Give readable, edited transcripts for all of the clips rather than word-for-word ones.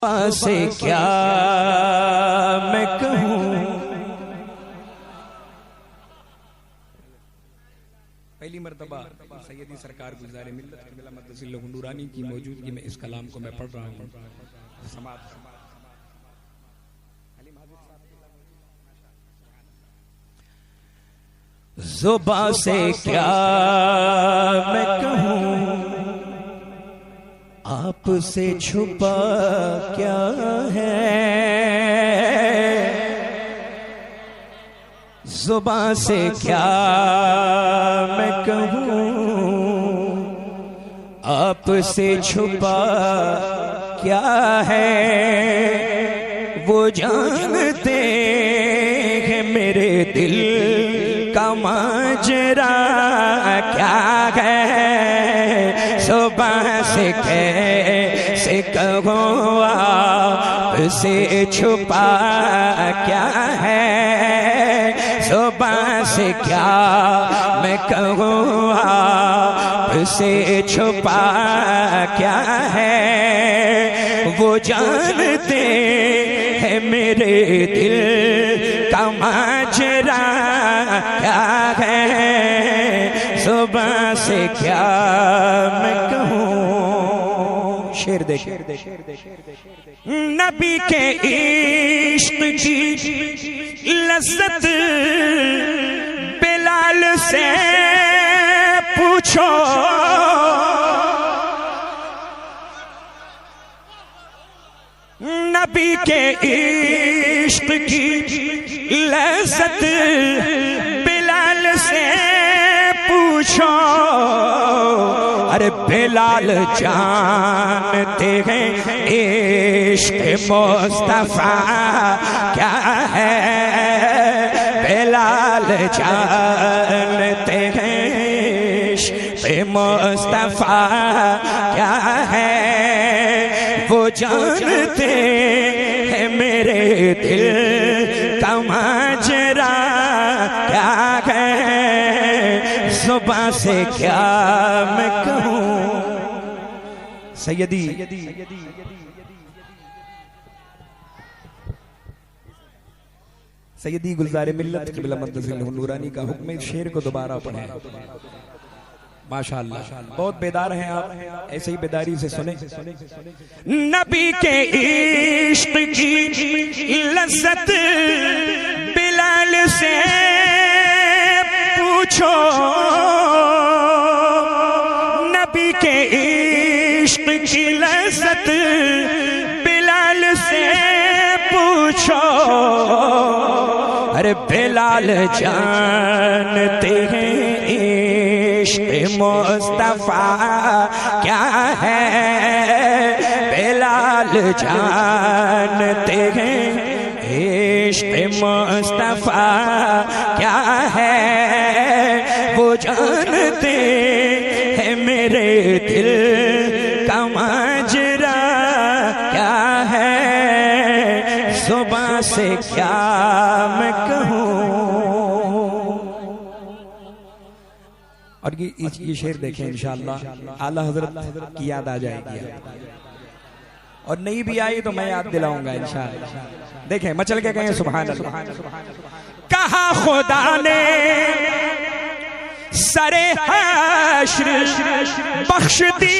से क्या मैं कहूँ। पहली मर्तबा सैयदी सरकार गुलज़ारे मिल्लत क़िबला मद्दसिल्लहु नूरानी की मौजूदगी में इस कलाम को मैं पढ़ रहा हूँ। ज़ुबां से क्या मैं कहूँ, आपसे छुपा क्या है। ज़ुबां से क्या मैं कहूँ, आपसे छुपा क्या है। वो जानते हैं मेरे दिल का माजरा क्या है। ज़ुबां से कैसे कहूँ, आपसे छुपा क्या है। ज़ुबां से क्या मैं कहूँ, आपसे छुपा क्या है। वो जानते हैं मेरे दिल का माजरा क्या है। ज़ुबां से क्या मैं कहूँ। शेर दे नबी के इश्क की लज़्ज़त बिलाल से पूछो। नबी के इश्क की लज़्ज़त बिलाल से पूछो। अरे बिलाल जानते हैं इश्क मुस्तफा क्या है। बिलाल जानते हैं इश्क मुस्तफा क्या है। वो जानते हैं मेरे दिल का माजरा क्या है। ज़ुबां से क्या मैं कहूँ। सैयदी सैयदी गुलज़ारे मिल्लत क़िबला मद्दसिल्लहु नूरानी का हुक्म शेर को दोबारा पढ़ें। माशाअल्लाह, बहुत बेदार हैं आप, ऐसे ही बेदारी से सुने। नबी के इश्क की लज़्ज़त बिलाल से पूछो। नबी के इश्क की लज़्ज़त बिलाल से पूछो। अरे बिलाल जानते हैं इश्क मुस्तफा क्या है। बिलाल जानते हैं इश्क मुस्तफा क्या है। वो जानते हैं मेरे दिल का माजरा क्या है। ज़ुबां से क्या मैं कहूँ। और ये शेर देखें, इंशाअल्लाह आला हज़रत की याद आ जाएगी। और नहीं भी आई तो मैं याद दिलाऊंगा इंशाअल्लाह। देखें, मचल के कहें सुभान अल्लाह। कहा खुदा ने सरे हश्र बख्श दी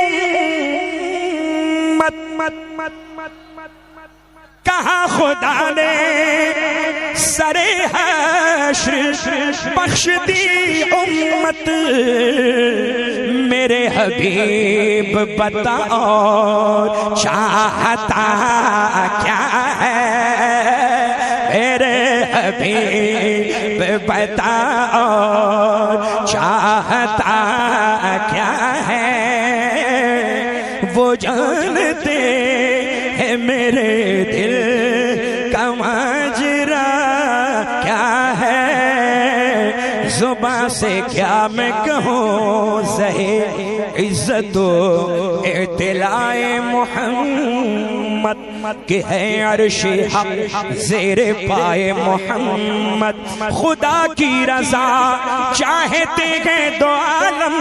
उम्मत। कहा खुदा ने सरे हश्र बख्श दी उम्मत। मेरे हबीब बताओ चाहता क्या है। मेरे हबीब बताओ चाहता क्या है। वो जानते हैं मेरे दिल का माजरा क्या है। ज़ुबां से क्या मैं कहूँ। सहे इज़्ज़तो इत्तिलाए मोहम्मद उम्मत के है अर्शे हक ज़ेरे पाए मोहम्मद। खुदा की रजा चाहते हैं दो आलम,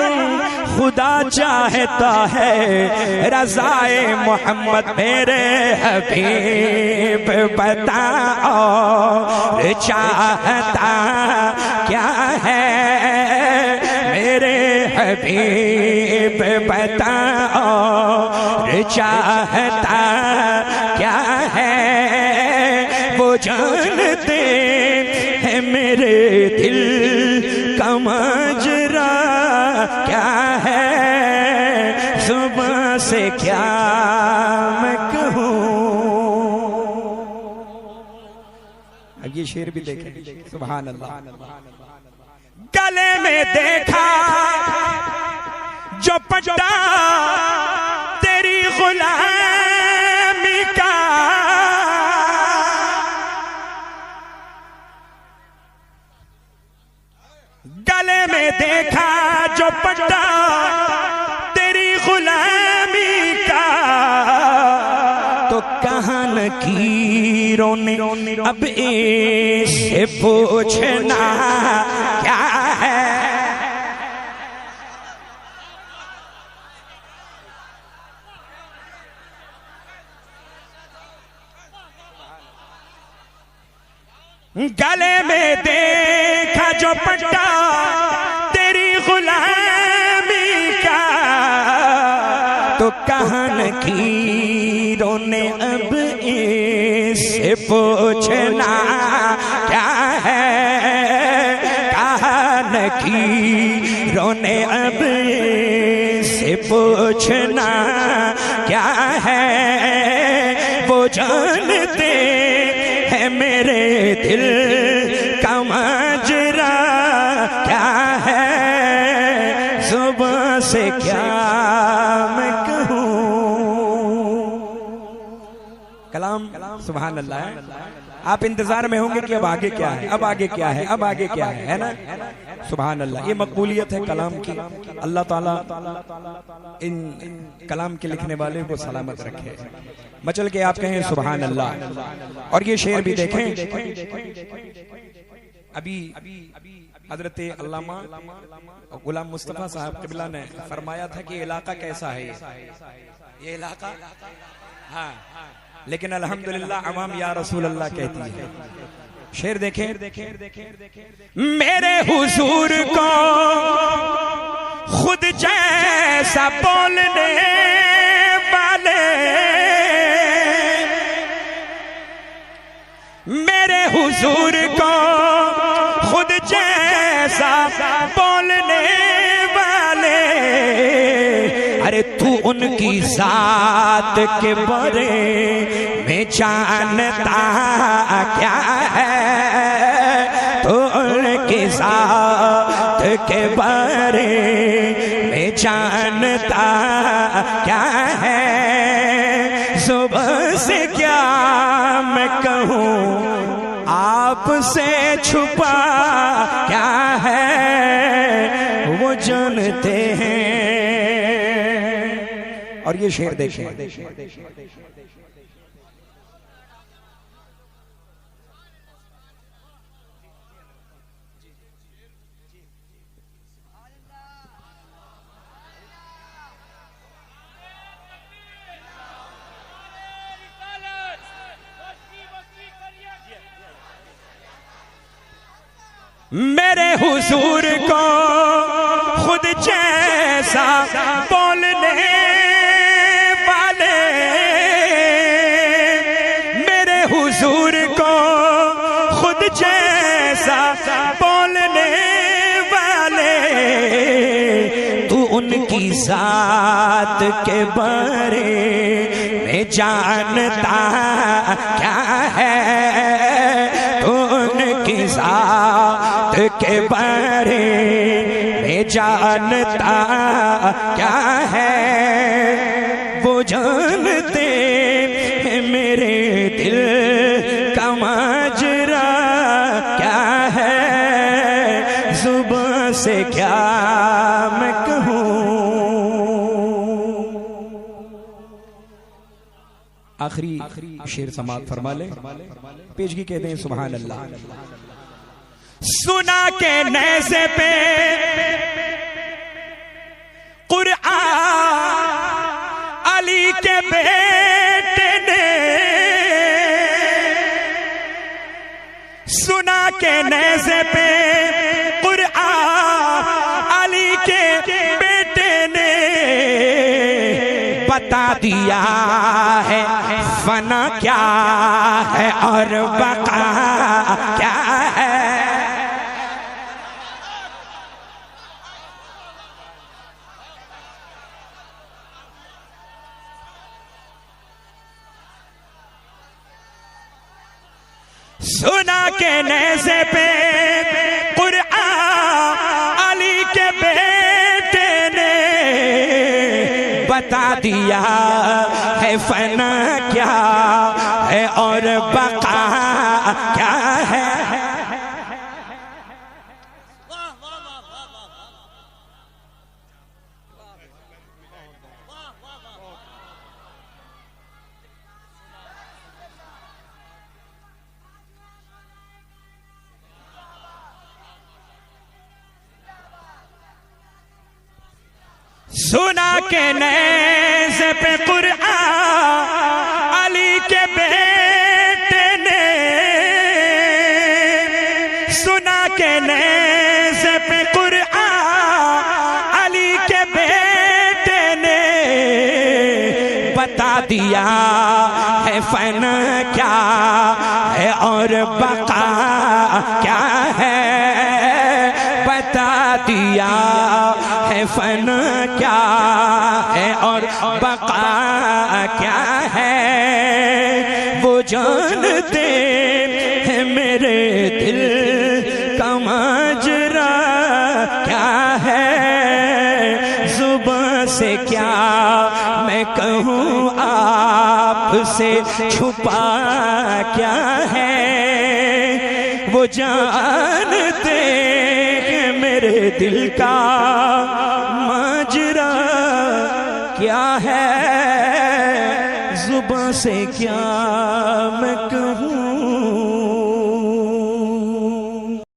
खुदा चाहता है रज़ाए मोहम्मद। मेरे हबीब बताओ चाहता क्या है, मेरे हबीब बताओ चाहता क्या है। वो जानते हैं मेरे दिल का माजरा क्या है, सुबह से क्या मैं कहूँ। अब ये शेर भी देखें, सुभान अल्लाह। गले में देखा जो पट्टा तेरी गुलामी का, गले में देखा जो पट्टा तेरी गुलामी का, तो कहाँ लकीरों ने अब इससे पूछना क्या है। गले में देखा जो पट्टा तेरी गुलामी का, तो कहाँ लकीरों ने अब इससे पूछना क्या है। कहाँ लकीरों ने अब इससे पूछना क्या है। वो जानते हैं मेरे दिल का माजरा क्या है, सुबह से क्या मैं कहूँ। कलाम सुभान अल्लाह है। आप इंतजार में होंगे कि अब आगे क्या है, अब आगे क्या है, अब आगे क्या है ना। सुभान अल्लाह। ये मकबूलियत है कलाम की। अल्लाह ताला इन कलाम के लिखने वाले को सलामत रखे। मचल के आप कहें सुभान अल्लाह। और ये शेर भी देखें, अभी हजरत अल्लामा गुलाम मुस्तफा साहब क़िबला ने फरमाया था कि इलाका कैसा है ये इलाका। हाँ, लेकिन अल्हम्दुलिल्लाह अवाम या रसूल अल्लाह कहती है। शेर देखें, मेरे हुजूर को खुद जैसा बोलने वाले, मेरे हुजूर को खुद जैसा बोलने वाले। अरे तू उनकी जात के बारे में जानता क्या है, तो उनकी जात के बारे में जानता क्या है। सुबह से क्या मैं कहूँ, आपसे छुपा क्या है, वो जानते हैं। और ये शेर देखें, मेरे हुजूर को खुद जैसा बोलने वाले, मेरे हुजूर को खुद जैसा बोलने वाले। तू उनकी जात के बारे में जानता क्या है, तू उनकी जात के बारे में जानता क्या है। वो जानते हैं मेरे दिल का माजरा क्या है, सुबह से क्या मैं कहूँ। आखिरी शेर समाप्त फरमा ले, पेशगी कहते हैं सुभान अल्लाह। सुना के नेज़े पे कुरआन अली के बेटे ने, सुना के नेज़े पे कुरआन अली के बेटे ने, बता दिया है फना क्या है और बका क्या है। सुना के नेज़े पे कुरआन अली के बेटे ने, बता दिया है फना क्या है और बका क्या है। सुना के नेज़े पे कुरआन अली के बेटे ने, सुना के नेज़े पे कुरआन अली के बेटे ने, बता दिया है फना क्या है और बका क्या है। बता दिया है फना क्या है और बका क्या है। वो जानते हैं मेरे दिल का माजरा क्या है। जुबान से क्या मैं कहूँ आपसे छुपा क्या है। वो जानते हैं मेरे दिल का माजरा क्या है। जुबान से क्या मैं कहूँ